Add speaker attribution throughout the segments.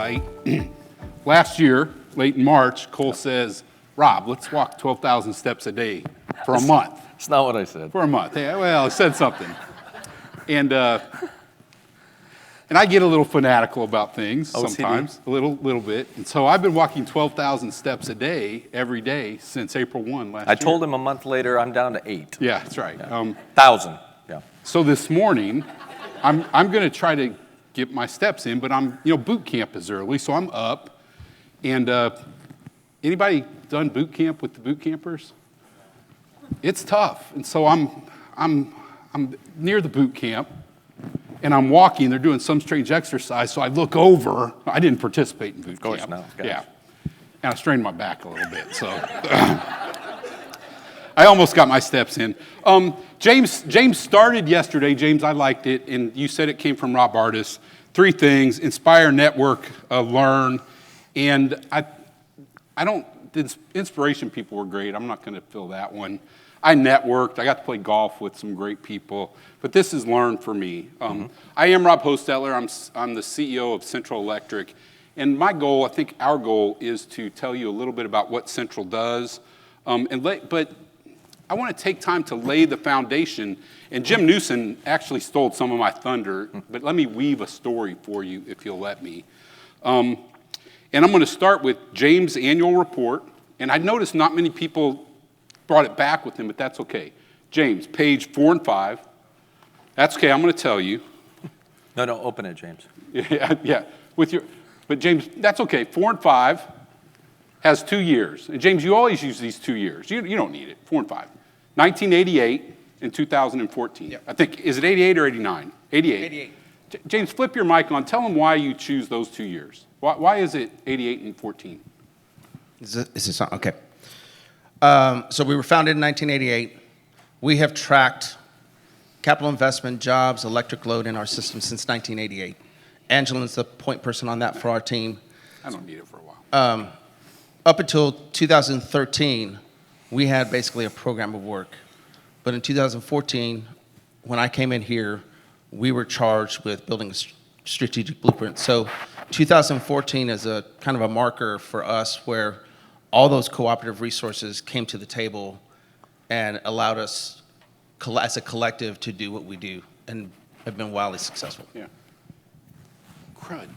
Speaker 1: tight. Last year, late in March, Cole says, Rob, let's walk 12,000 steps a day for a month.
Speaker 2: That's not what I said.
Speaker 1: For a month. Yeah, well, I said something. And I get a little fanatical about things sometimes, a little bit. And so I've been walking 12,000 steps a day, every day, since April 1 last year.
Speaker 2: I told him a month later I'm down to 8.
Speaker 1: Yeah, that's right.
Speaker 2: Yeah. 1,000. Yeah.
Speaker 1: So this morning, I'm going to try to get my steps in, but boot camp is early, so I'm up. And anybody done boot camp with the boot campers? It's tough. And so I'm near the boot camp, and I'm walking. They're doing some strange exercise, so I look over. I didn't participate in boot camp.
Speaker 2: Of course not.
Speaker 1: Yeah. And I strained my back a little bit, so I almost got my steps in. James started yesterday. James, I liked it, and you said it came from Rob Artis. 3 things: inspire, network, learn. And the inspiration people were great. I'm not going to fill that one. I networked. I got to play golf with some great people. But this is learn for me. I am Rob Hochsteteler. I'm the CEO of Central Electric. And my goal, I think our goal, is to tell you a little bit about what Central does. But I want to take time to lay the foundation. And Jim Newsom actually stole some of my thunder. But let me weave a story for you, if you'll let me. And I'm going to start with James' annual report. And I noticed not many people brought it back with him, but that's okay. James, page 4 and 5. That's okay, I'm going to tell you.
Speaker 2: No, open it, James.
Speaker 1: Yeah. But James, that's okay. 4 and 5 has 2 years. And James, you always use these 2 years. You don't need it. 4 and 5. 1988 and 2014. Yep. I think, is it 88 or 89? 88.
Speaker 3: 88.
Speaker 1: James, flip your mic on. Tell them why you choose those 2 years. Why is it 88 and 14?
Speaker 3: Is this on? Okay. So we were founded in 1988. We have tracked capital investment, jobs, electric load in our system since 1988. Angela's the point person on that for our team.
Speaker 1: I don't need it for a while.
Speaker 3: Up until 2013, we had basically a program of work. But in 2014, when I came in here, we were charged with building a strategic blueprint. So 2014 is a kind of a marker for us where all those cooperative resources came to the table and allowed us as a collective to do what we do and have been wildly successful.
Speaker 1: Yeah. Crud.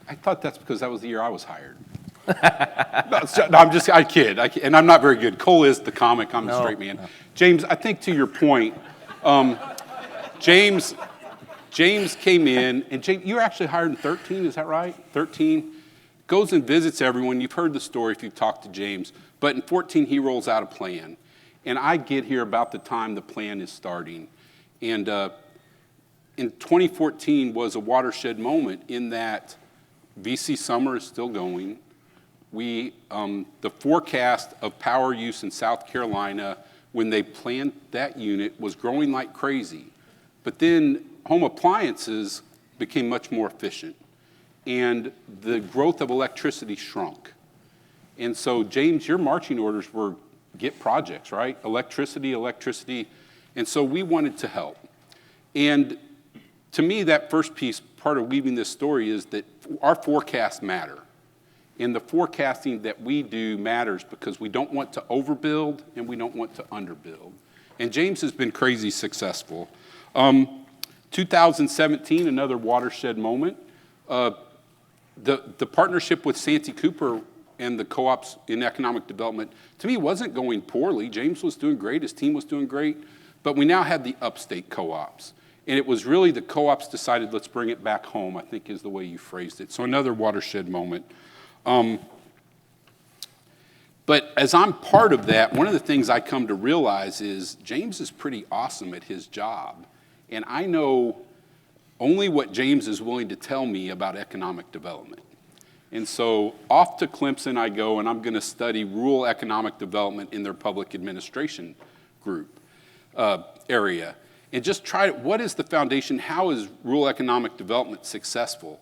Speaker 1: I thought that's because that was the year I was hired. I kid. And I'm not very good. Cole is the comic. I'm the straight man. No. James, I think to your point, James came in, and James, you were actually hired in 13, is that right? 13. Goes and visits everyone. You've heard the story if you've talked to James. But in 14, he rolls out a plan. And I get here about the time the plan is starting. And in 2014 was a watershed moment in that VC summer is still going. The forecast of power use in South Carolina when they planned that unit was growing like crazy. But then home appliances became much more efficient. And the growth of electricity shrunk. And so, James, your marching orders were get projects, right? Electricity. And so we wanted to help. And to me, that first piece, part of weaving this story, is that our forecasts matter. And the forecasting that we do matters because we don't want to overbuild and we don't want to underbuild. And James has been crazy successful. 2017, another watershed moment. The partnership with Santee Cooper and the co-ops in economic development, to me, wasn't going poorly. James was doing great. His team was doing great. But we now had the upstate co-ops. And it was really the co-ops decided, let's bring it back home, I think is the way you phrased it. So another watershed moment. But as I'm part of that, one of the things I come to realize is James is pretty awesome at his job. And I know only what James is willing to tell me about economic development. And so off to Clemson I go, and I'm going to study rural economic development in their public administration group area. And just try, what is the foundation? How is rural economic development successful?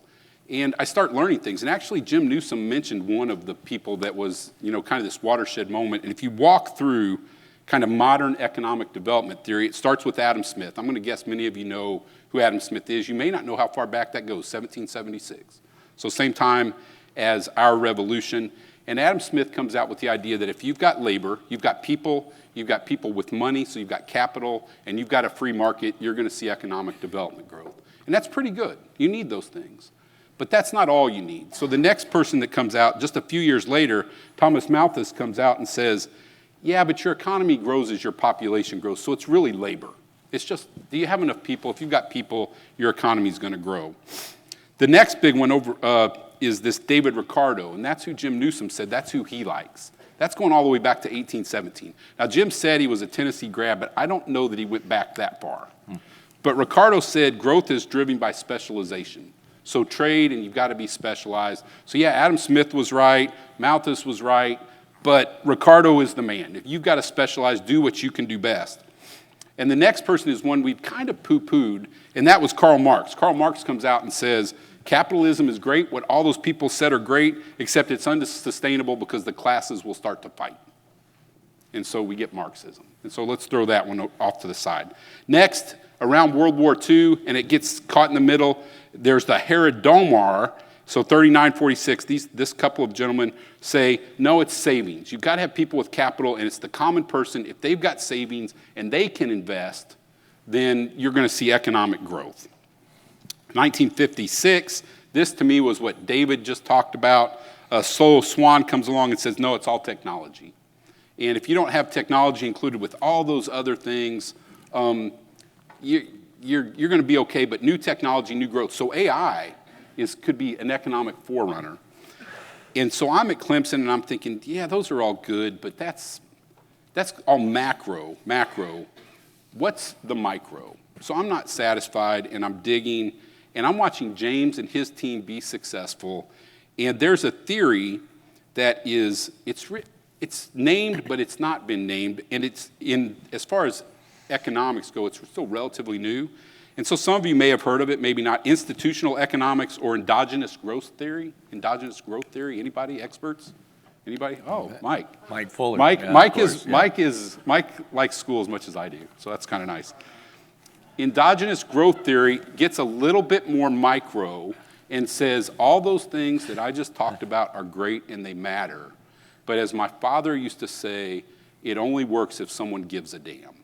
Speaker 1: And I start learning things. And actually, Jim Newsom mentioned one of the people that was, kind of this watershed moment. And if you walk through kind of modern economic development theory, it starts with Adam Smith. I'm going to guess many of you know who Adam Smith is. You may not know how far back that goes, 1776. So same time as our revolution. And Adam Smith comes out with the idea that if you've got labor, you've got people with money, so you've got capital, and you've got a free market, you're going to see economic development growth. And that's pretty good. You need those things. But that's not all you need. So the next person that comes out, just a few years later, Thomas Malthus comes out and says, yeah, but your economy grows as your population grows, so it's really labor. It's just, do you have enough people? If you've got people, your economy is going to grow. The next big one is this David Ricardo, and that's who Jim Newsom said that's who he likes. That's going all the way back to 1817. Now, Jim said he was a Tennessee grad, but I don't know that he went back that far. But Ricardo said growth is driven by specialization. So trade, and you've got to be specialized. So yeah, Adam Smith was right, Malthus was right, but Ricardo is the man. If you've got to specialize, do what you can do best. And the next person is one we've kind of poo-pooed, and that was Karl Marx. Karl Marx comes out and says, capitalism is great, what all those people said are great, except it's unsustainable because the classes will start to fight. And so we get Marxism. And so let's throw that one off to the side. Next, around World War II, and it gets caught in the middle, there's the Herredomar, so 3946, this couple of gentlemen say, no, it's savings. You've got to have people with capital, and it's the common person. If they've got savings and they can invest, then you're going to see economic growth. 1956, this to me was what David just talked about. Sol Swan comes along and says, no, it's all technology. And if you don't have technology included with all those other things, you're going to be okay, but new technology, new growth. So AI could be an economic forerunner. And so I'm at Clemson, and I'm thinking, yeah, those are all good, but that's all macro. What's the micro? So I'm not satisfied, and I'm digging, and I'm watching James and his team be successful. And there's a theory that it's named, but it's not been named, and as far as economics go, it's still relatively new. And so some of you may have heard of it, maybe not. Institutional economics or endogenous growth theory. Endogenous growth theory. Anybody? Experts? Anybody? Oh, Mike.
Speaker 2: Mike Fuller.
Speaker 1: Mike
Speaker 2: Yeah,
Speaker 1: Mike likes school as much as I do, so that's kind of nice. Endogenous growth theory gets a little bit more micro and says all those things that I just talked about are great and they matter. But as my father used to say, it only works if someone gives a damn.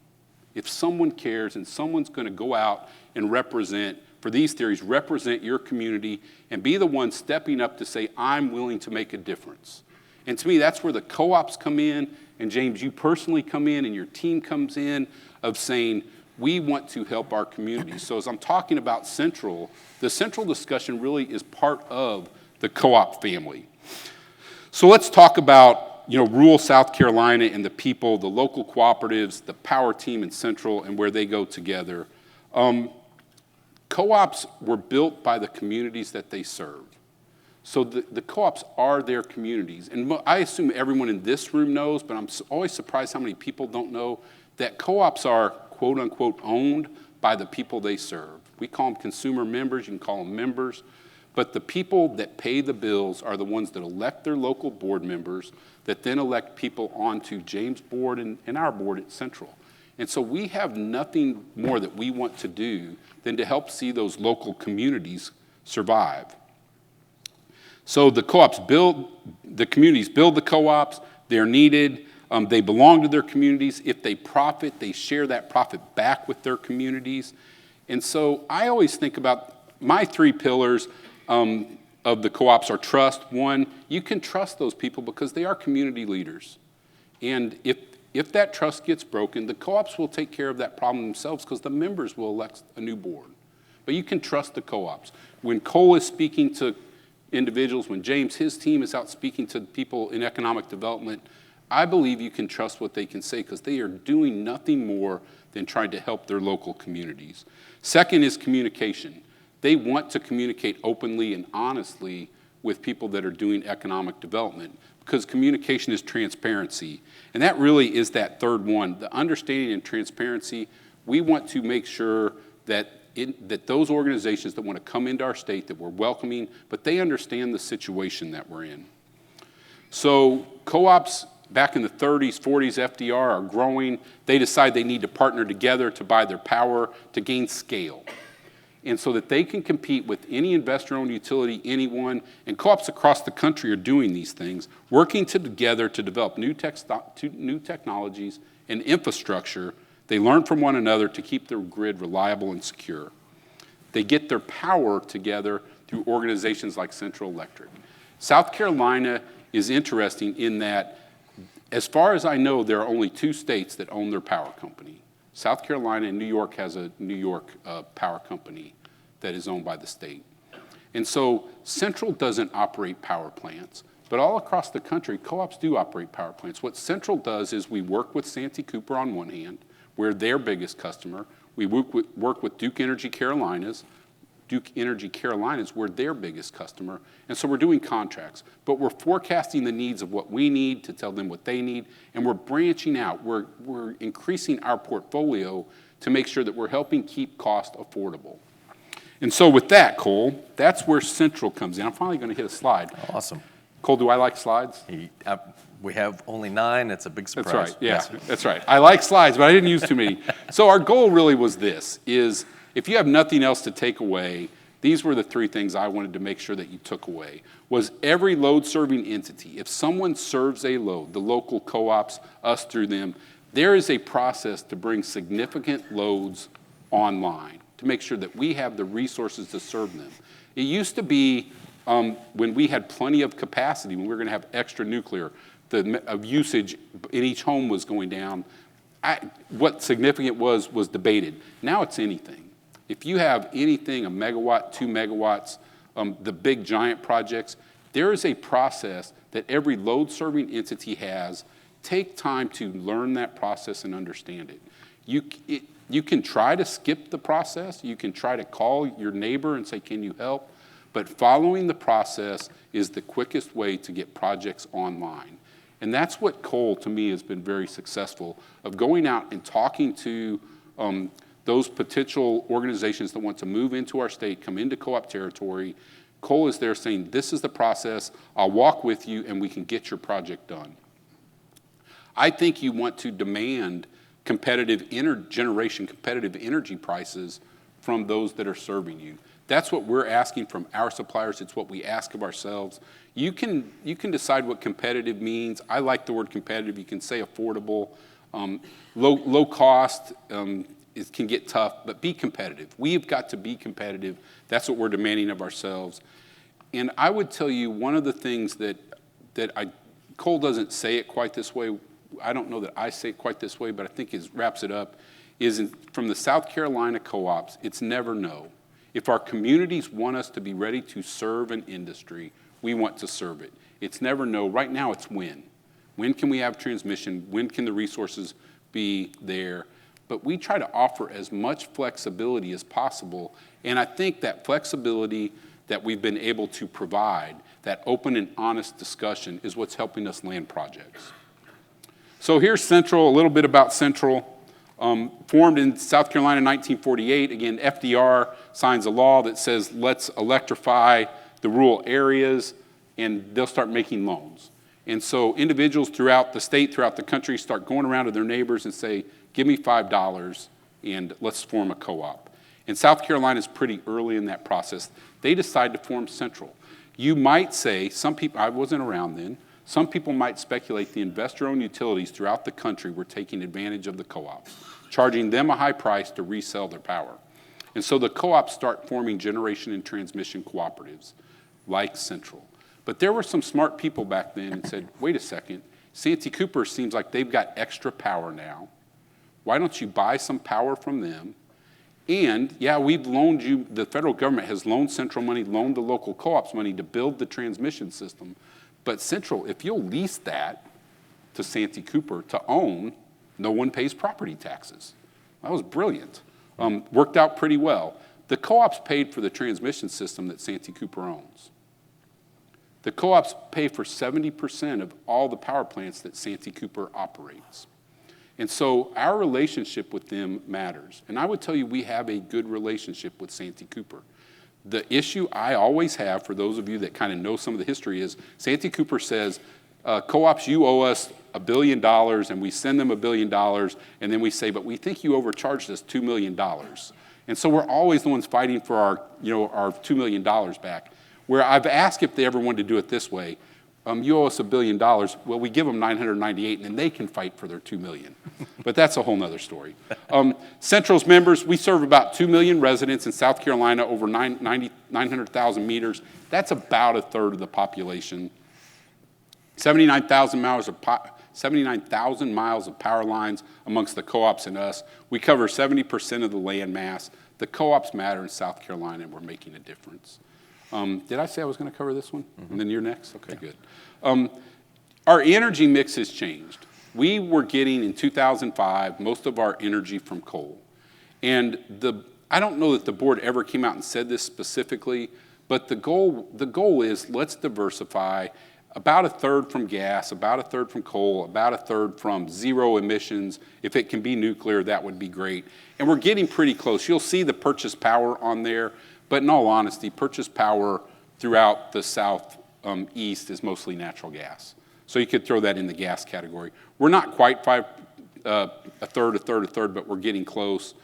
Speaker 1: If someone cares and someone's going to go out and represent your community and be the one stepping up to say, I'm willing to make a difference. And to me, that's where the co-ops come in, and James, you personally come in and your team comes in of saying, we want to help our community. So as I'm talking about Central, the Central discussion really is part of the co-op family. So let's talk about rural South Carolina and the people, the local cooperatives, the power team in Central, and where they go together. Co-ops were built by the communities that they serve. So the co-ops are their communities. And I assume everyone in this room knows, but I'm always surprised how many people don't know that co-ops are, quote unquote, owned by the people they serve. We call them consumer members, you can call them members. But the people that pay the bills are the ones that elect their local board members, that then elect people onto James' board and our board at Central. And so we have nothing more that we want to do than to help see those local communities survive. So the communities build the co-ops, they're needed, they belong to their communities. If they profit, they share that profit back with their communities. And so I always think about my three pillars of the co-ops are trust. One, you can trust those people because they are community leaders. And if that trust gets broken, the co-ops will take care of that problem themselves because the members will elect a new board. But you can trust the co-ops. When Cole is speaking to individuals, when James, his team, is out speaking to people in economic development, I believe you can trust what they can say because they are doing nothing more than trying to help their local communities. Second is communication. They want to communicate openly and honestly with people that are doing economic development because communication is transparency. And that really is that third one, the understanding and transparency. We want to make sure that those organizations that want to come into our state, that we're welcoming, but they understand the situation that we're in. So co-ops back in the 30s, 40s, FDR are growing. They decide they need to partner together to buy their power to gain scale. and so that they can compete with any investor-owned utility, anyone, and co-ops across the country are doing these things, working together to develop new technologies and infrastructure. They learn from one another to keep their grid reliable and secure. They get their power together through organizations like Central Electric. South Carolina is interesting in that, as far as I know, there are only 2 states that own their power company. South Carolina and New York has a New York power company that is owned by the state. And so Central doesn't operate power plants, but all across the country, co-ops do operate power plants. What Central does is we work with Santee Cooper on one hand. We're their biggest customer. We work with Duke Energy Carolinas. Duke Energy Carolinas, we're their biggest customer. And so we're doing contracts, but we're forecasting the needs of what we need to tell them what they need, and we're branching out. We're increasing our portfolio to make sure that we're helping keep cost affordable. And so with that, Cole, that's where Central comes in. I'm finally going to hit a slide.
Speaker 2: Awesome.
Speaker 1: Cole, do I like slides?
Speaker 2: We have only 9. It's a big surprise.
Speaker 1: That's right, yeah, that's right. I like slides, but I didn't use too many. So our goal really was this, is if you have nothing else to take away, these were the 3 things I wanted to make sure that you took away, was every load-serving entity, if someone serves a load, the local co-ops, us through them, there is a process to bring significant loads online to make sure that we have the resources to serve them. It used to be when we had plenty of capacity, when we were going to have extra nuclear, the usage in each home was going down. What significant was debated. Now it's anything. If you have anything, 1 megawatt, 2 megawatts, the big giant projects, there is a process that every load-serving entity has. Take time to learn that process and understand it. You can try to skip the process. You can try to call your neighbor and say, can you help? But following the process is the quickest way to get projects online. And that's what Cole, to me, has been very successful, of going out and talking to those potential organizations that want to move into our state, come into co-op territory. Cole is there saying, this is the process, I'll walk with you, and we can get your project done. I think you want to demand competitive energy prices from those that are serving you. That's what we're asking from our suppliers. It's what we ask of ourselves. You can decide what competitive means. I like the word competitive. You can say affordable, low cost. It can get tough, but be competitive. We've got to be competitive. That's what we're demanding of ourselves. And I would tell you one of the things that Cole doesn't say it quite this way. I don't know that I say it quite this way, but I think it wraps it up, is from the South Carolina co-ops, it's never no. If our communities want us to be ready to serve an industry, we want to serve it. It's never no. Right now it's when. When can we have transmission? When can the resources be there? But we try to offer as much flexibility as possible. And I think that flexibility that we've been able to provide, that open and honest discussion, is what's helping us land projects. So here's Central, a little bit about Central. Formed in South Carolina in 1948. Again, FDR signs a law that says let's electrify the rural areas, and they'll start making loans. And so individuals throughout the state, throughout the country, start going around to their neighbors and say, give me $5 and let's form a co-op. And South Carolina is pretty early in that process. They decide to form Central. You might say, some people, I wasn't around then, some people might speculate the investor-owned utilities throughout the country were taking advantage of the co-ops, charging them a high price to resell their power. And so the co-ops start forming generation and transmission cooperatives like Central. But there were some smart people back then and said, wait a second, Santee Cooper seems like they've got extra power now. Why don't you buy some power from them? And yeah, we've loaned you, the federal government has loaned Central money, loaned the local co-ops money to build the transmission system. But Central, if you'll lease that to Santee Cooper to own, no one pays property taxes. That was brilliant. Worked out pretty well. The co-ops paid for the transmission system that Santee Cooper owns. The co-ops pay for 70% of all the power plants that Santee Cooper operates. And so our relationship with them matters. And I would tell you we have a good relationship with Santee Cooper. The issue I always have, for those of you that kind of know some of the history, is Santee Cooper says, co-ops, you owe us $1 billion, and we send them $1 billion, and then we say, but we think you overcharged us $2 million. And so we're always the ones fighting for our $2 million back. Where I've asked if they ever wanted to do it this way. You owe us $1 billion. Well, we give them 998, and then they can fight for their $2 million. But that's a whole nother story. Central's members, we serve about 2 million residents in South Carolina, over 900,000 meters. That's about a third of the population. 79,000 miles of power lines amongst the co-ops and us. We cover 70% of the land mass. The co-ops matter in South Carolina, and we're making a difference. Did I say I was going to cover this one? Mm-hmm. And then you're next? Okay, good. Our energy mix has changed. We were getting, in 2005, most of our energy from coal. And I don't know that the board ever came out and said this specifically, but the goal is let's diversify about a third from gas, about a third from coal, about a third from zero emissions. If it can be nuclear, that would be great. And we're getting pretty close. You'll see the purchase power on there. But in all honesty, purchase power throughout the southeast is mostly natural gas. So you could throw that in the gas category. We're not quite a third, but we're getting close.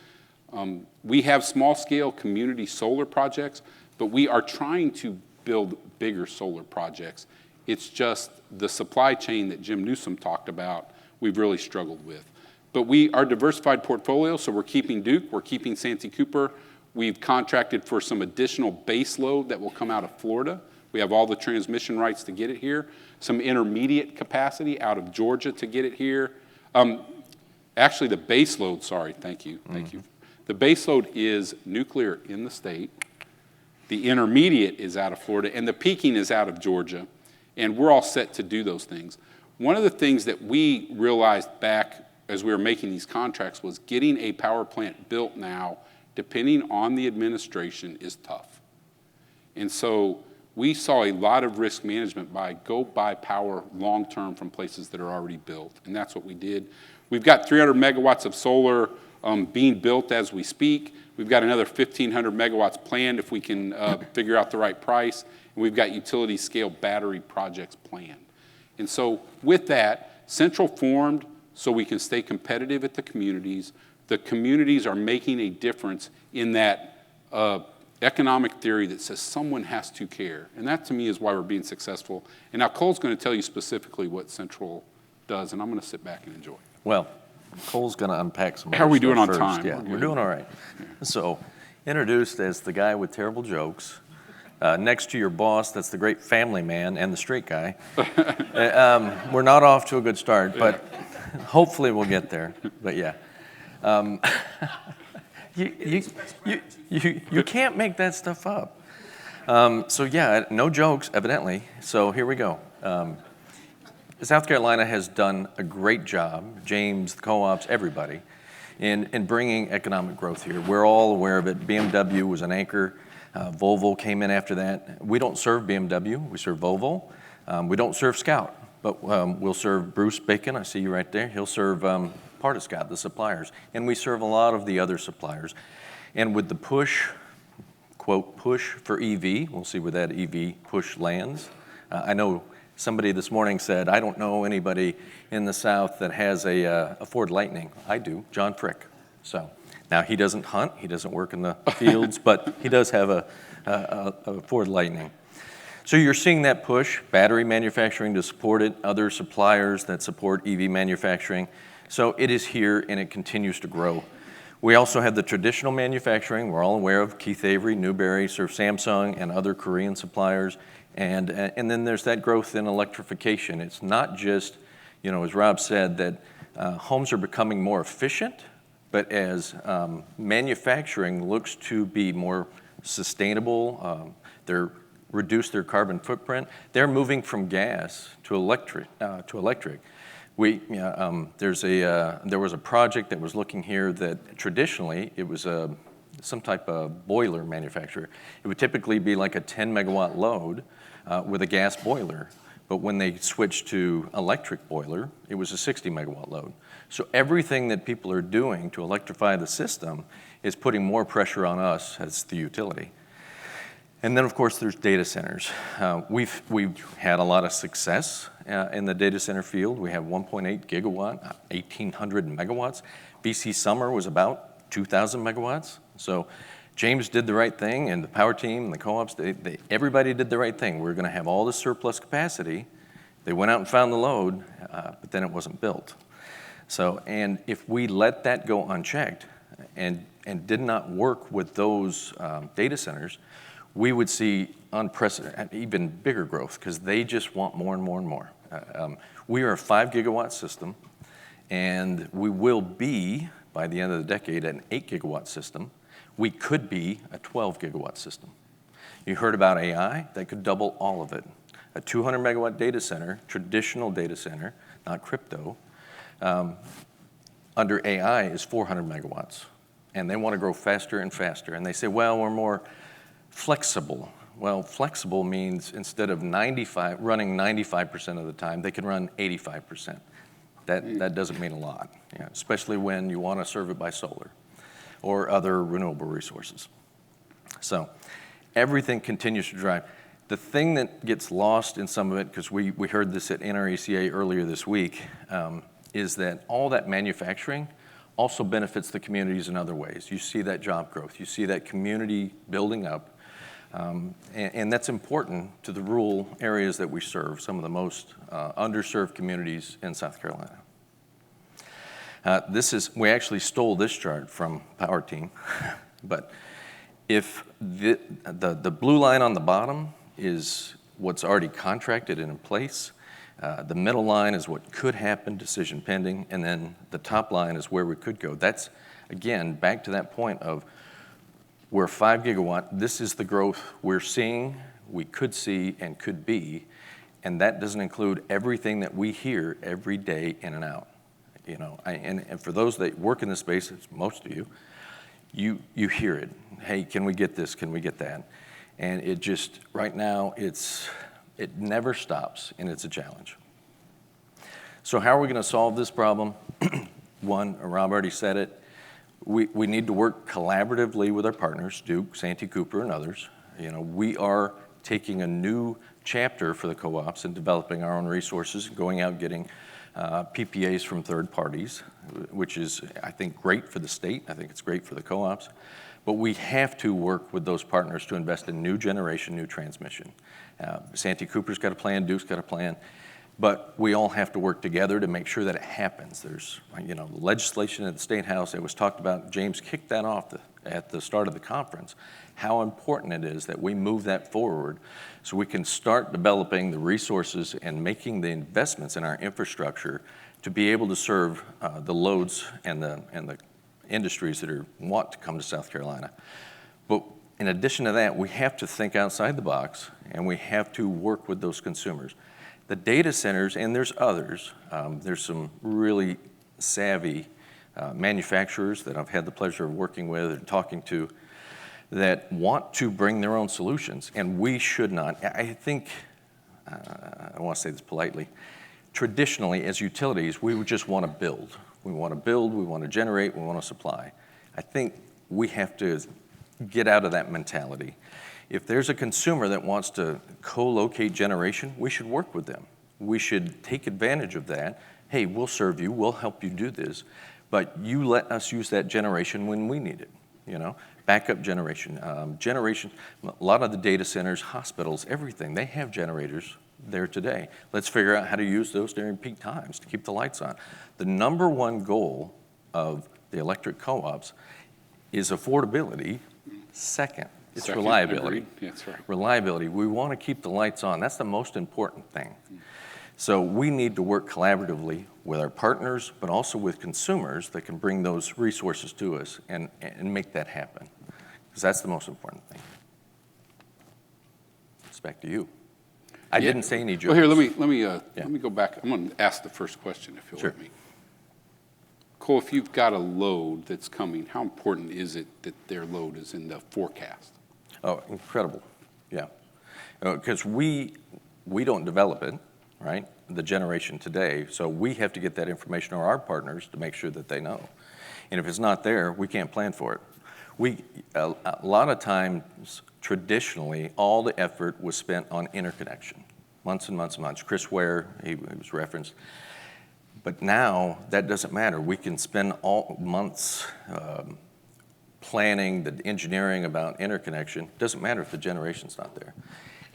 Speaker 1: We have small-scale community solar projects, but we are trying to build bigger solar projects. It's just the supply chain that Jim Newsom talked about, we've really struggled with. But we are diversified portfolio, so we're keeping Duke, we're keeping Santee Cooper. We've contracted for some additional base load that will come out of Florida. We have all the transmission rights to get it here. Some intermediate capacity out of Georgia to get it here. Actually, the base load, sorry, thank you. The base load is nuclear in the state. The intermediate is out of Florida, and the peaking is out of Georgia. And we're all set to do those things. One of the things that we realized back as we were making these contracts was getting a power plant built now, depending on the administration, is tough. And so we saw a lot of risk management by go buy power long-term from places that are already built, and that's what we did. We've got 300 megawatts of solar being built as we speak. We've got another 1,500 megawatts planned if we can figure out the right price, and we've got utility-scale battery projects planned. And so with that, Central formed so we can stay competitive at the communities. The communities are making a difference in that economic theory that says someone has to care. And that, to me, is why we're being successful. And now Cole's going to tell you specifically what Central does, and I'm going to sit back and enjoy.
Speaker 2: Well, Cole's going to unpack some.
Speaker 1: How are we doing on
Speaker 2: first.
Speaker 1: time?
Speaker 2: Yeah, we're doing all right. Yeah. So, introduced as the guy with terrible jokes. Next to your boss, that's the great family man and the straight guy. We're not off to a good start, but hopefully we'll get there. But yeah. You can't make that stuff up. So yeah, no jokes, evidently. So here we go. South Carolina has done a great job, James, the co-ops, everybody, in bringing economic growth here. We're all aware of it. BMW was an anchor. Volvo came in after that. We don't serve BMW, we serve Volvo. We don't serve Scout, but we'll serve Bruce Bacon. I see you right there. He'll serve part of Scout, the suppliers. And we serve a lot of the other suppliers. And with the push, quote, push for EV, we'll see where that EV push lands. I know somebody this morning said, I don't know anybody in the South that has a Ford Lightning. I do, John Frick. So now he doesn't hunt, he doesn't work in the fields, but he does have a Ford Lightning. So you're seeing that push, battery manufacturing to support it, other suppliers that support EV manufacturing. So it is here and it continues to grow. We also have the traditional manufacturing. We're all aware of Keith Avery, Newberry, serve Samsung and other Korean suppliers. And then there's that growth in electrification. It's not just, as Rob said, that homes are becoming more efficient, but as manufacturing looks to be more sustainable, they're reduce their carbon footprint, they're moving from gas to electric. There was a project that was looking here that traditionally it was some type of boiler manufacturer. It would typically be like a 10 megawatt load with a gas boiler. But when they switched to electric boiler, it was a 60 megawatt load. So everything that people are doing to electrify the system is putting more pressure on us as the utility. And then, of course, there's data centers. We've had a lot of success in the data center field. We have 1.8 gigawatt, 1,800 megawatts. BC Summer was about 2,000 megawatts. So James did the right thing, and the power team and the co-ops, everybody did the right thing. We're going to have all this surplus capacity. They went out and found the load, but then it wasn't built. So, and if we let that go unchecked and did not work with those data centers, we would see unprecedented, even bigger growth, because they just want more and more and more. We are a 5 gigawatt system, and we will be, by the end of the decade, an 8 gigawatt system. We could be a 12 gigawatt system. You heard about AI, that could double all of it. A 200 megawatt data center, traditional data center, not crypto, under AI is 400 megawatts. And they want to grow faster and faster. And they say, well, we're more flexible. Well, flexible means instead of running 95% of the time, they can run 85%. That doesn't mean a lot, especially when you want to serve it by solar or other renewable resources. So everything continues to drive. The thing that gets lost in some of it, because we heard this at NRECA earlier this week, is that all that manufacturing also benefits the communities in other ways. You see that job growth. You see that community building up. And that's important to the rural areas that we serve, some of the most underserved communities in South Carolina. We actually stole this chart from Power Team, but if the blue line on the bottom is what's already contracted and in place, the middle line is what could happen, decision pending, and then the top line is where we could go. That's, again, back to that point of we're 5 gigawatt. This is the growth we're seeing, we could see, and could be, and that doesn't include everything that we hear every day in and out. And for those that work in this space, it's most of you, you hear it. Hey, can we get this? Can we get that? And it just, right now, it never stops, and it's a challenge. So how are we going to solve this problem? One, Rob already said it, we need to work collaboratively with our partners, Duke, Santee Cooper, and others. We are taking a new chapter for the co-ops and developing our own resources, going out getting PPAs from third parties, which is, I think, great for the state. I think it's great for the co-ops. But we have to work with those partners to invest in new generation, new transmission. Santee Cooper's got a plan, Duke's got a plan, but we all have to work together to make sure that it happens. There's, legislation at the State House. It was talked about. James kicked that off at the start of the conference. How important it is that we move that forward so we can start developing the resources and making the investments in our infrastructure to be able to serve the loads and the industries that want to come to South Carolina. But in addition to that, we have to think outside the box, and we have to work with those consumers. The data centers, and there's others, there's some really savvy manufacturers that I've had the pleasure of working with and talking to that want to bring their own solutions, and we should not. I think, I want to say this politely, traditionally as utilities, we would just want to build. We want to build, we want to generate, we want to supply. I think we have to get out of that mentality. If there's a consumer that wants to co-locate generation, we should work with them. We should take advantage of that. Hey, we'll serve you, we'll help you do this, but you let us use that generation when we need it, Backup generation. A lot of the data centers, hospitals, everything, they have generators there today. Let's figure out how to use those during peak times to keep the lights on. The number one goal of the electric co-ops is affordability. Second, it's reliability.
Speaker 1: Agreed. That's right.
Speaker 2: Reliability. We want to keep the lights on. That's the most important thing. So we need to work collaboratively with our partners, but also with consumers that can bring those resources to us and make that happen. Because that's the most important thing. It's back to you. I didn't say any jokes.
Speaker 1: Well, here, let me go back. I'm going to ask the first question, if you'll let me. Cole, if you've got a load that's coming, how important is it that their load is in the forecast?
Speaker 2: Oh, incredible. Yeah. Because we don't develop it, right? The generation today. So we have to get that information to our partners to make sure that they know. And if it's not there, we can't plan for it. A lot of times, traditionally, all the effort was spent on interconnection. Months and months and months. Chris Ware, he was referenced. But now, that doesn't matter. We can spend all months planning, the engineering about interconnection, doesn't matter if the generation's not there.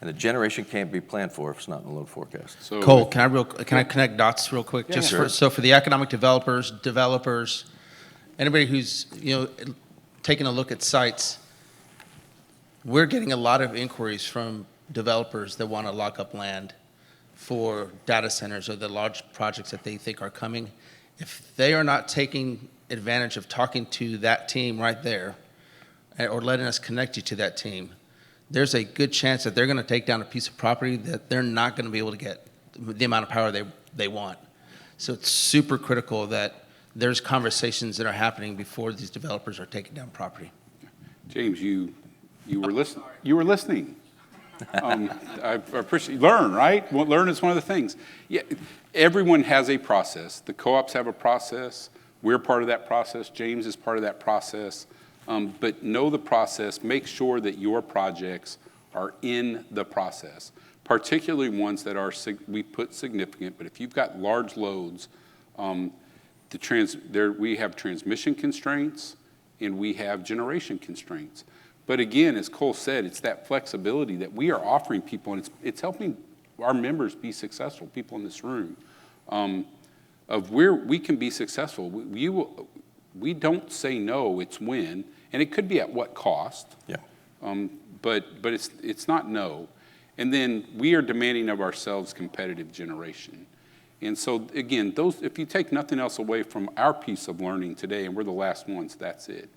Speaker 2: And the generation can't be planned for if it's not in the load forecast.
Speaker 1: So
Speaker 3: Cole, can I connect dots real quick? Just
Speaker 2: sure.
Speaker 3: so for the economic developers, anybody who's taking a look at sites, we're getting a lot of inquiries from developers that want to lock up land for data centers or the large projects that they think are coming. If they are not taking advantage of talking to that team right there or letting us connect you to that team, there's a good chance that they're going to take down a piece of property that they're not going to be able to get the amount of power they want. So it's super critical that there's conversations that are happening before these developers are taking down property.
Speaker 1: James, you were listening. You were listening. I appreciate learn, right? Well, learn is one of the things. Yeah, everyone has a process. The co-ops have a process. We're part of that process. James is part of that process. But know the process. Make sure that your projects are in the process, particularly ones that are we put significant. But if you've got large loads, we have transmission constraints and we have generation constraints. But again, as Cole said, it's that flexibility that we are offering people, and it's helping our members be successful, people in this room, of where we can be successful. We don't say no, it's when, and it could be at what cost.
Speaker 2: Yeah.
Speaker 1: But it's not no. And then we are demanding of ourselves competitive generation. And so again, if you take nothing else away from our piece of learning today, and we're the last ones, that's it.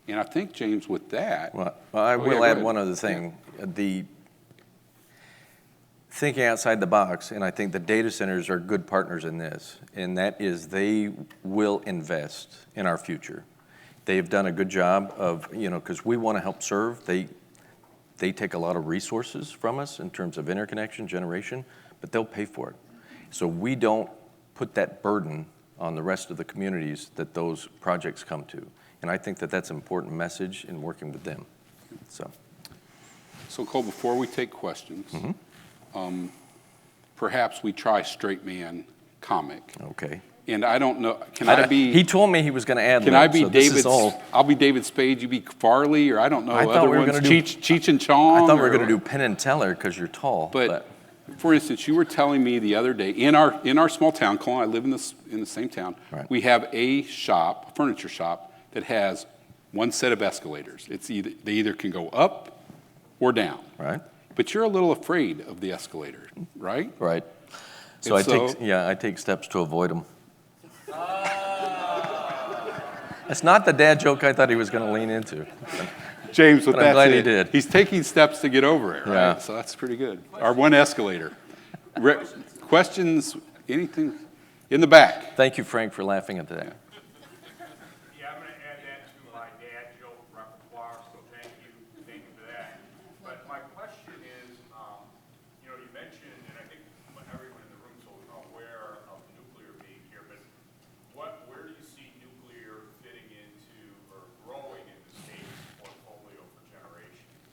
Speaker 1: And I think, James, with that.
Speaker 2: Well, I will add one other thing. Yeah. The thinking outside the box, and I think the data centers are good partners in this, and that is they will invest in our future. They've done a good job of, because we want to help serve. They take a lot of resources from us in terms of interconnection, generation, but they'll pay for it. So we don't put that burden on the rest of the communities that those projects come to. And I think that that's an important message in working with them. So
Speaker 1: Cole, before we take questions, perhaps we try straight man comic.
Speaker 2: Okay.
Speaker 1: And I don't know, I be...
Speaker 2: He told me he was going to add
Speaker 1: Can I be I'll be David Spade, you be Farley, or I don't know, other ones, Cheech and Chong?
Speaker 2: I thought we were going to do Penn and Teller because you're tall.
Speaker 1: But for instance, you were telling me the other day, in our small town, Cole, I live in the same town,
Speaker 2: right.
Speaker 1: We have a furniture shop, that has one set of escalators. They either can go up or down.
Speaker 2: Right.
Speaker 1: But you're a little afraid of the escalator, right?
Speaker 2: Right. So I take steps to avoid them. That's not the dad joke I thought he was going to lean into.
Speaker 1: James,
Speaker 2: I'm glad he did.
Speaker 1: He's taking steps to get over it, right?
Speaker 2: Yeah.
Speaker 1: So that's pretty good. Our one escalator. Questions, anything in the back?
Speaker 2: Thank you, Frank, for laughing at that.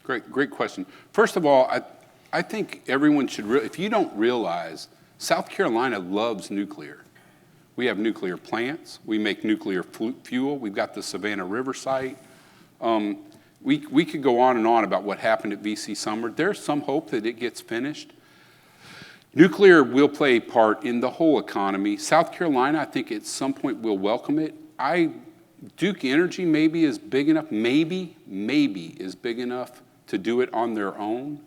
Speaker 1: Great question. First of all, I think everyone should, if you don't realize, South Carolina loves nuclear. We have nuclear plants. We make nuclear fuel. We've got the Savannah River site. We could go on and on about what happened at VC Summer. There's some hope that it gets finished. Nuclear will play a part in the whole economy. South Carolina, I think at some point will welcome it. Duke Energy maybe is big enough, maybe is big enough to do it on their own.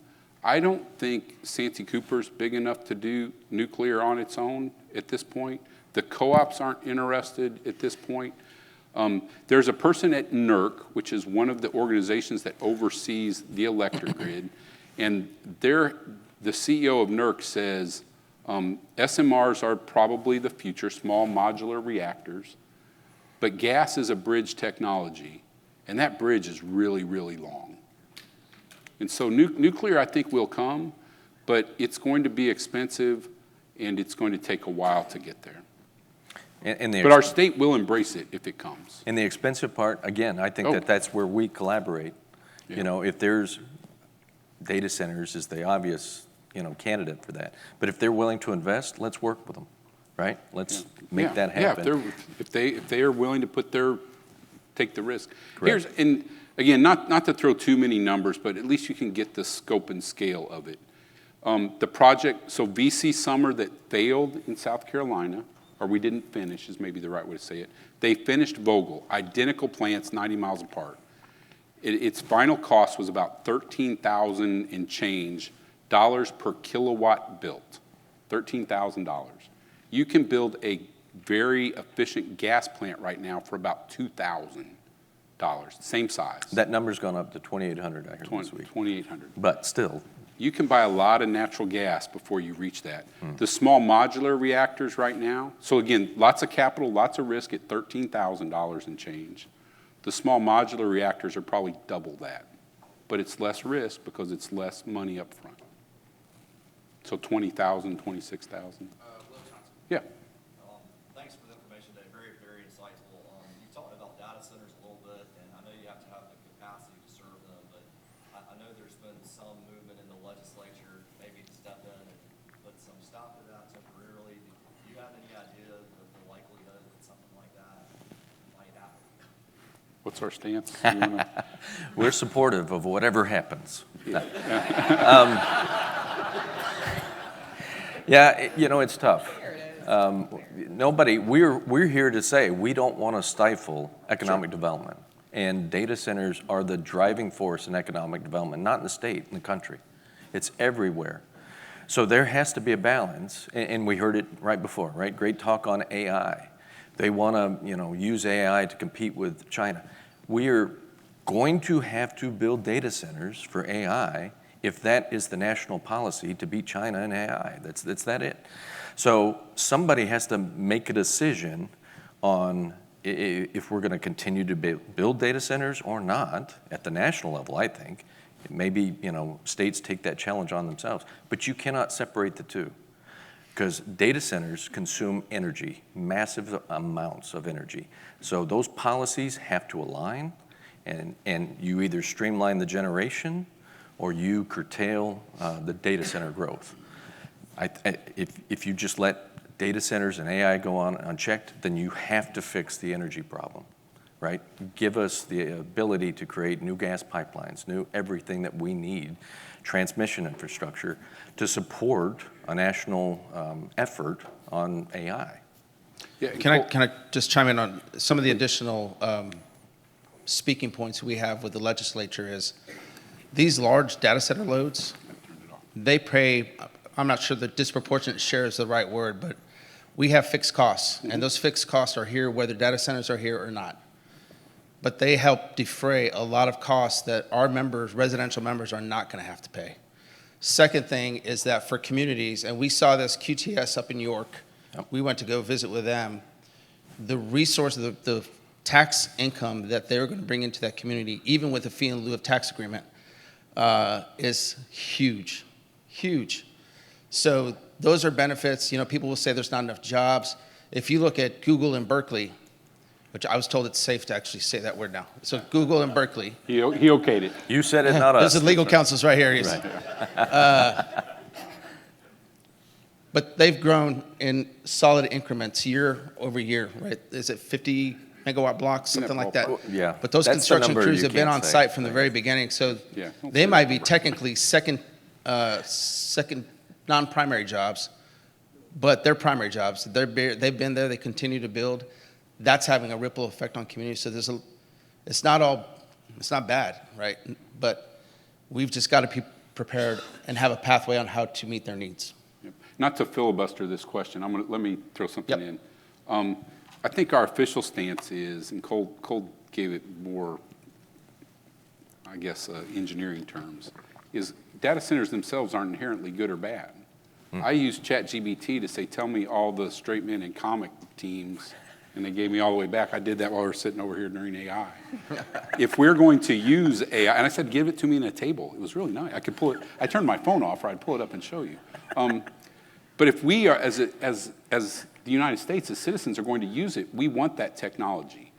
Speaker 1: I don't think Santee Cooper's big enough to do nuclear on its own at this point. The co-ops aren't interested at this point. There's a person at NERC, which is one of the organizations that oversees the electric grid, and the CEO of NERC says SMRs are probably the future, small modular reactors, but gas is a bridge technology, and that bridge is really, really long. And so nuclear, I think, will come, but it's going to be expensive, and it's going to take a while to get there. But our state will embrace it if it comes.
Speaker 2: And the expensive part, again, I think that's where we collaborate. Yeah. If there's data centers is the obvious, candidate for that. But if they're willing to invest, let's work with them, right? Let's make that happen.
Speaker 1: Yeah, if they are willing to put their take the risk.
Speaker 2: Correct.
Speaker 1: And again, not to throw too many numbers, but at least you can get the scope and scale of it. The project, so VC Summer that failed in South Carolina, or we didn't finish is maybe the right way to say it. They finished Vogel, identical plants, 90 miles apart. Its final cost was about $13,000 and change dollars per kilowatt built, $13,000. You can build a very efficient gas plant right now for about $2,000, same size.
Speaker 2: That number's gone up to 2,800, I heard this week.
Speaker 1: 2,800.
Speaker 2: But still,
Speaker 1: You can buy a lot of natural gas before you reach that. The small modular reactors right now, so again, lots of capital, lots of risk at $13,000 and change. The small modular reactors are probably double that, but it's less risk because it's less money up front. So 20,000, 26,000. Yeah.
Speaker 4: Thanks for the information today. Very, very insightful. You talked about data centers a little bit, and I know you have to have the capacity to serve them, but I know there's been some movement in the legislature, maybe to step in and put some stop to that temporarily. Do you have any idea of the likelihood that something like that might happen?
Speaker 1: What's our stance? You wanna-
Speaker 2: we're supportive of whatever happens. Yeah, you know, it's tough. We're here to say we don't want to stifle economic development. And data centers are the driving force in economic development, not in the state, in the country. It's everywhere. So there has to be a balance, and we heard it right before, right? Great talk on AI. They want to, use AI to compete with China. We are going to have to build data centers for AI if that is the national policy to beat China in AI. That's that it. So somebody has to make a decision on if we're going to continue to build data centers or not at the national level, I think. Maybe, states take that challenge on themselves. But you cannot separate the two because data centers consume energy, massive amounts of energy. So those policies have to align, and you either streamline the generation or you curtail the data center growth. If you just let data centers and AI go on unchecked, then you have to fix the energy problem, right? Give us the ability to create new gas pipelines, new everything that we need, transmission infrastructure to support a national effort on AI.
Speaker 1: Yeah,
Speaker 3: Can I just chime in on some of the additional speaking points we have with the legislature is these large data center loads, they pay, I'm not sure the disproportionate share is the right word, but we have fixed costs, and those fixed costs are here whether data centers are here or not. But they help defray a lot of costs that our members, residential members, are not going to have to pay. Second thing is that for communities, and we saw this QTS up in York, we went to go visit with them, the resource, the tax income that they're going to bring into that community, even with a fee in lieu of tax agreement, is huge, huge. So those are benefits. People will say there's not enough jobs. If you look at Google in Berkeley, which I was told it's safe to actually say that word now. So Google in Berkeley.
Speaker 1: he okayed it.
Speaker 2: You said it, not us.
Speaker 3: This is legal counsel's right here. But they've grown in solid increments year over year, right? Is it 50 megawatt blocks, something like that?
Speaker 2: Yeah.
Speaker 3: But those
Speaker 2: That's the
Speaker 3: construction
Speaker 2: number
Speaker 3: crews
Speaker 2: you
Speaker 3: have been
Speaker 2: can't
Speaker 3: on
Speaker 2: say.
Speaker 3: site from the very beginning. So
Speaker 1: Yeah.
Speaker 3: they might be technically second non-primary jobs, but they're primary jobs. They've been there. They continue to build. That's having a ripple effect on communities. So it's not bad, right? But we've just got to be prepared and have a pathway on how to meet their needs.
Speaker 1: Not to filibuster this question, let me throw something
Speaker 3: Yep.
Speaker 1: in. I think our official stance is, and Cole gave it more, I guess, engineering terms, is data centers themselves aren't inherently good or bad. I use ChatGPT to say, tell me all the straight men and comic teams, and they gave me all the way back. I did that while we were sitting over here during AI. If we're going to use AI, and I said, give it to me in a table. It was really nice. I could pull it. I turned my phone off, or I'd pull it up and show you. But if we are, as the United States, as citizens are going to use it, we want that technology.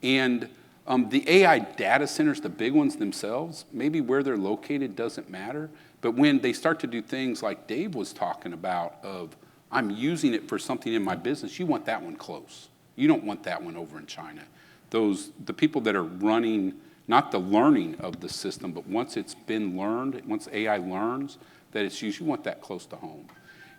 Speaker 1: And the AI data centers, the big ones themselves, maybe where they're located doesn't matter. But when they start to do things like Dave was talking about of, I'm using it for something in my business, you want that one close. You don't want that one over in China. the people that are running, not the learning of the system, but once it's been learned, once AI learns that it's used, you want that close to home.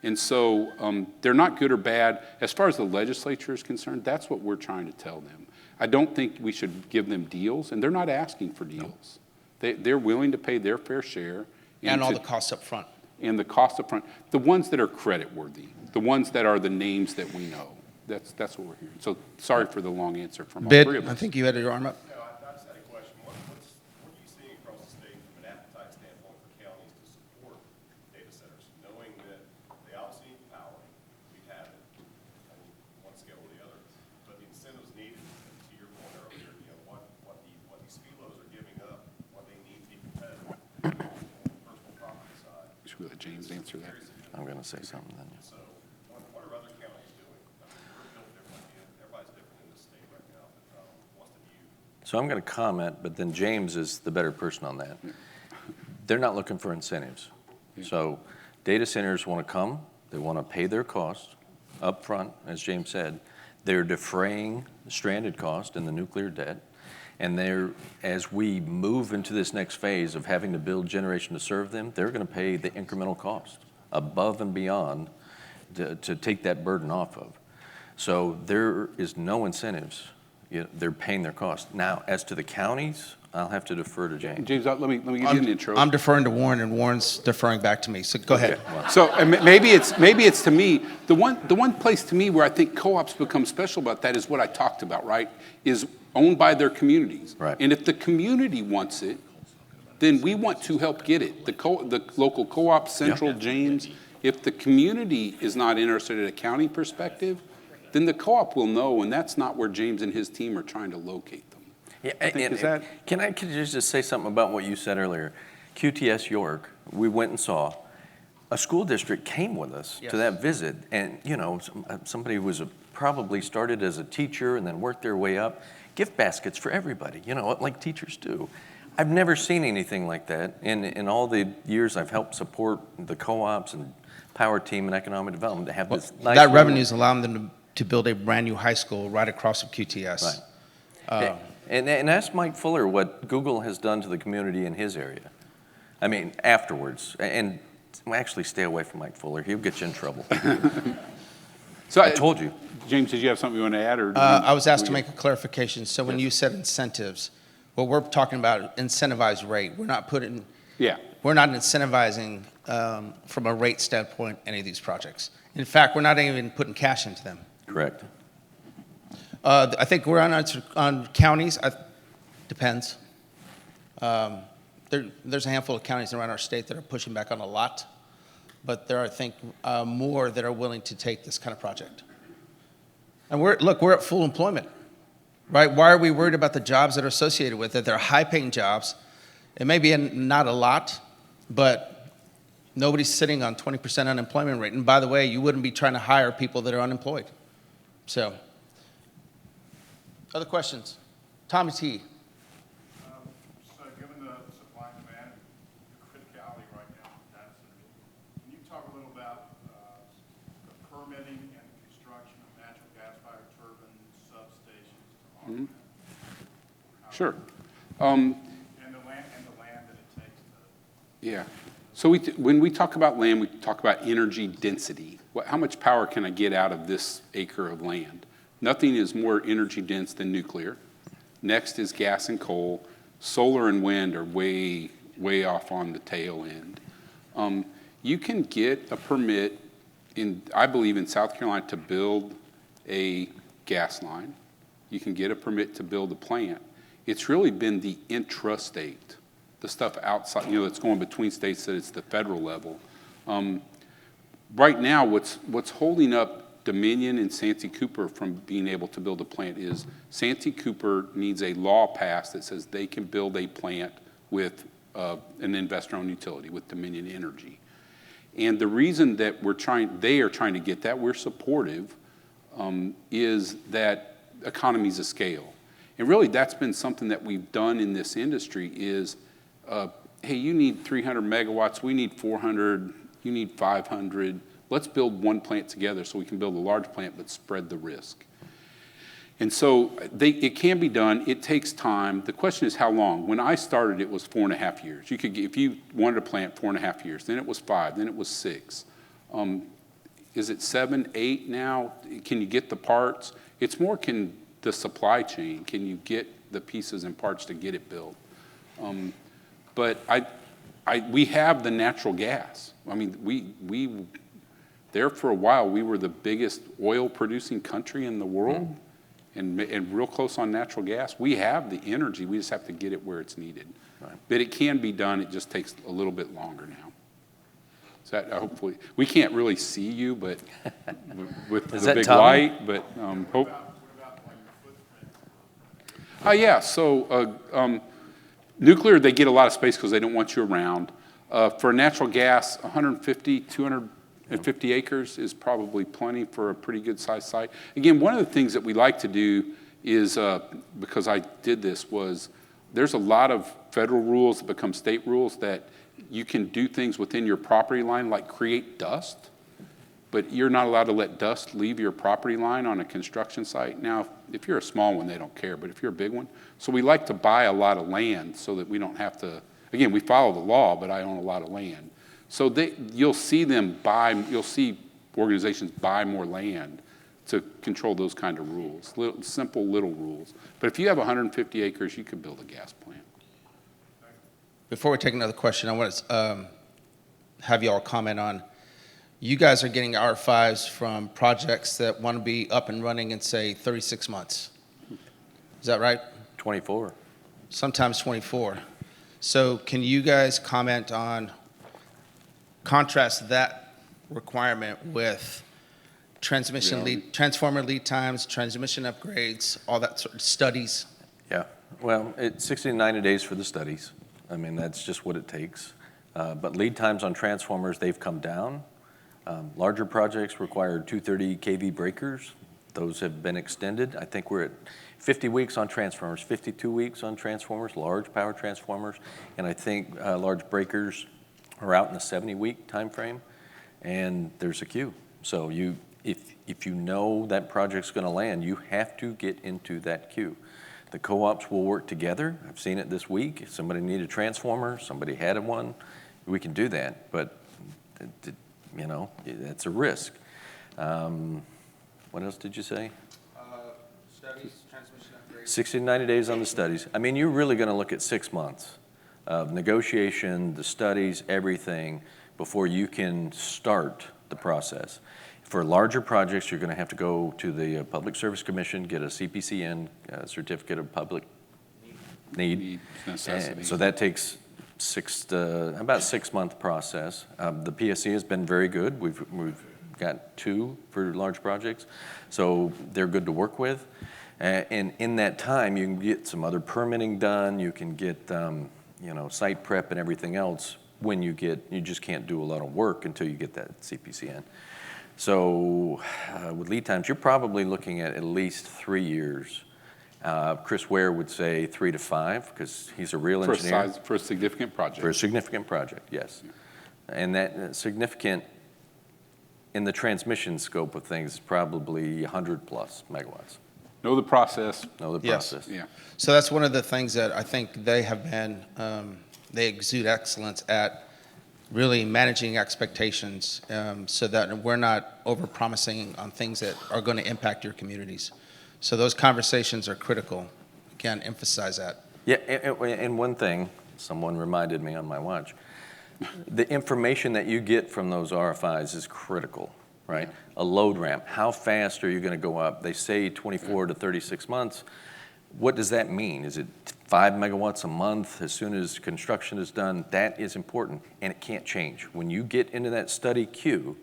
Speaker 1: And so they're not good or bad. As far as the legislature is concerned, that's what we're trying to tell them. I don't think we should give them deals, and they're not asking for deals. They're willing to pay their fair share.
Speaker 3: And all the costs up front.
Speaker 1: And the cost up front. The ones that are credit worthy, the ones that are the names that we know. That's what we're hearing. So sorry for the long answer from all three of
Speaker 3: Bid,
Speaker 1: us.
Speaker 3: I think you had your arm up.
Speaker 5: No, I just had a question. What are you seeing across the state from an appetite standpoint for counties to support data centers, knowing that they obviously need power, we have it, on one scale or the other, but the incentives needed, to your point earlier, what these feelos are giving up, what they need to be competitive on the personal property side.
Speaker 1: Should we let James answer that?
Speaker 2: I'm going to say something then.
Speaker 5: So what are other counties doing? I mean, we're built differently, and everybody's different in this state right now, but what's the view?
Speaker 2: So I'm going to comment, but then James is the better person on that. They're not looking for incentives. So data centers want to come, they want to pay their costs up front, as James said. They're defraying the stranded cost and the nuclear debt. And as we move into this next phase of having to build generation to serve them, they're going to pay the incremental cost above and beyond to take that burden off of. So there is no incentives. They're paying their cost. Now, as to the counties, I'll have to defer to James.
Speaker 1: James, let me give you an intro.
Speaker 3: I'm deferring to Warren, and Warren's deferring back to me. So go ahead.
Speaker 1: So and maybe it's to me, the one place to me where I think co-ops become special about that is what I talked about, right? Is owned by their communities.
Speaker 2: Right.
Speaker 1: And if the community wants it, then we want to help get it. The local co-op, Central, James, if the community is not interested at a county perspective, then the co-op will know, and that's not where James and his team are trying to locate them.
Speaker 2: Yeah,
Speaker 1: is that-
Speaker 2: Can I just say something about what you said earlier? QTS York, we went and saw. A school district came with us
Speaker 3: Yes.
Speaker 2: to that visit, and somebody who was probably started as a teacher and then worked their way up. Gift baskets for everybody, like teachers do. I've never seen anything like that in all the years I've helped support the co-ops and Power Team and Economic Development to have this nice.
Speaker 3: That revenue is allowing them to build a brand-new high school right across from QTS.
Speaker 2: Right. And ask Mike Fuller what Google has done to the community in his area. I mean, afterwards. And actually stay away from Mike Fuller. He'll get you in trouble.
Speaker 1: So
Speaker 2: I told you.
Speaker 1: James, did you have something you want to add? Or
Speaker 3: I was asked to make a clarification. So when you said incentives, well, we're talking about incentivized rate. We're not we're not incentivizing from a rate standpoint any of these projects. In fact, we're not even putting cash into them.
Speaker 2: Correct.
Speaker 3: I think we're on counties. Depends. There's a handful of counties around our state that are pushing back on a lot, but there are, I think, more that are willing to take this kind of project. And we're at full employment, right? Why are we worried about the jobs that are associated with it? They're high-paying jobs. It may be not a lot, but nobody's sitting on 20% unemployment rate. And by the way, you wouldn't be trying to hire people that are unemployed. So, other questions? Tommy T.
Speaker 6: So given the supply and demand, the criticality right now of data centers, can you talk a little about the permitting and construction of natural gas-fired turbines, substations to augment?
Speaker 1: Sure.
Speaker 6: And the land that it takes to.
Speaker 1: Yeah. So when we talk about land, we talk about energy density. How much power can I get out of this acre of land? Nothing is more energy dense than nuclear. Next is gas and coal. Solar and wind are way, way off on the tail end. You can get a permit I believe in South Carolina to build a gas line. You can get a permit to build a plant. It's really been the intrastate, the stuff outside, that's going between states, that it's the federal level. Right now, what's holding up Dominion and Santee Cooper from being able to build a plant is Santee Cooper needs a law passed that says they can build a plant with an investor-owned utility, with Dominion Energy. And the reason that they are trying to get that, we're supportive, is that economies of scale. And really, that's been something that we've done in this industry is, hey, you need 300 megawatts, we need 400, you need 500. Let's build one plant together so we can build a large plant but spread the risk. And so it can be done. It takes time. The question is how long. When I started, it was 4.5 years. You could, if you wanted to plant, 4.5 years. Then it was 5. Then it was 6. Is it 7, 8 now? Can you get the parts? It's more can the supply chain. Can you get the pieces and parts to get it built? But we have the natural gas. I mean, we there for a while, we were the biggest oil-producing country in the world. And real close on natural gas. We have the energy, we just have to get it where it's needed. Right. But it can be done, it just takes a little bit longer now. So that, hopefully, we can't really see you, but with the big
Speaker 2: Tommy?
Speaker 1: light, but hope.
Speaker 6: What about like your footprint?
Speaker 1: Yeah, so nuclear, they get a lot of space because they don't want you around. For natural gas, 150, 250 acres is probably plenty for a pretty good sized site. Again, one of the things that we like to do is, because I did this, was there's a lot of federal rules that become state rules that you can do things within your property line, like create dust, but you're not allowed to let dust leave your property line on a construction site. Now, if you're a small one, they don't care, but if you're a big one, so we like to buy a lot of land so that we don't have to, again, we follow the law, but I own a lot of land. So you'll see organizations buy more land to control those kind of rules, simple little rules. But if you have 150 acres, you could build a gas plant.
Speaker 3: Before we take another question, I want to have y'all comment on, you guys are getting R5s from projects that want to be up and running in, say, 36 months. Is that right?
Speaker 2: 24.
Speaker 3: Sometimes 24. So can you guys comment on, contrast that requirement with transformer lead times, transmission upgrades, all that sort of studies?
Speaker 2: Yeah, well, it's 60 to 90 days for the studies. I mean, that's just what it takes. But lead times on transformers, they've come down. Larger projects require 230 kV breakers. Those have been extended. I think we're at 50 weeks on transformers, 52 weeks on transformers, large power transformers. And I think large breakers are out in the 70-week time frame, and there's a queue. So if you know that project's going to land, you have to get into that queue. The co-ops will work together. I've seen it this week. If somebody needed a transformer, somebody had one, we can do that. But, you know, it's a risk. What else did you say?
Speaker 3: Studies, transmission upgrades.
Speaker 2: 60 to 90 days on the studies. I mean, you're really going to look at 6 months of negotiation, the studies, everything, before you can start the process. For larger projects, you're going to have to go to the Public Service Commission, get a CPCN, Certificate of Public Need.
Speaker 1: Necessity.
Speaker 2: So that takes about 6 month process. The PSC has been very good. We've got 2 for large projects, so they're good to work with. And in that time, you can get some other permitting done. You can get site prep and everything else. You just can't do a lot of work until you get that CPCN. So with lead times, you're probably looking at least 3 years. Chris Ware would say 3 to 5 because he's a real engineer.
Speaker 1: For a significant project.
Speaker 2: For a significant project, yes. And that significant in the transmission scope of things is probably 100 plus megawatts.
Speaker 1: Know the process.
Speaker 2: Know the
Speaker 3: Yes.
Speaker 2: process.
Speaker 1: Yeah.
Speaker 3: So that's one of the things that I think they have been, they exude excellence at really managing expectations so that we're not over-promising on things that are going to impact your communities. So those conversations are critical. Again, emphasize that.
Speaker 2: Yeah, and one thing, someone reminded me on my watch, the information that you get from those RFIs is critical, right? A load ramp, how fast are you going to go up? They say 24 to 36 months. What does that mean? Is it 5 megawatts a month as soon as construction is done? That is important, and it can't change. When you get into that study queue,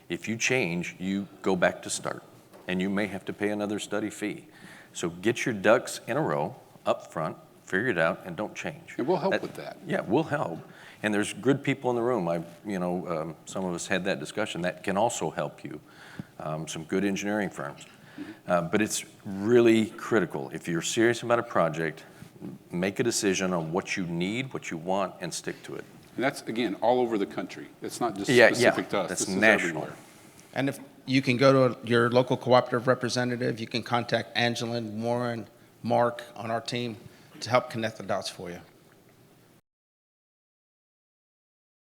Speaker 2: if you change, you go back to start, and you may have to pay another study fee. So get your ducks in a row up front, figure it out, and don't change.
Speaker 1: And we'll help with that.
Speaker 2: Yeah, we'll help. And there's good people in the room. Some of us had that discussion. That can also help you. Some good engineering firms. But it's really critical. If you're serious about a project, make a decision on what you need, what you want, and stick to it.
Speaker 1: And that's, again, all over the country. It's not just specific to us.
Speaker 2: That's
Speaker 1: this is
Speaker 2: national.
Speaker 1: everywhere.
Speaker 3: And you can go to your local cooperative representative. You can contact Angela, Warren, Mark on our team to help connect the dots for you.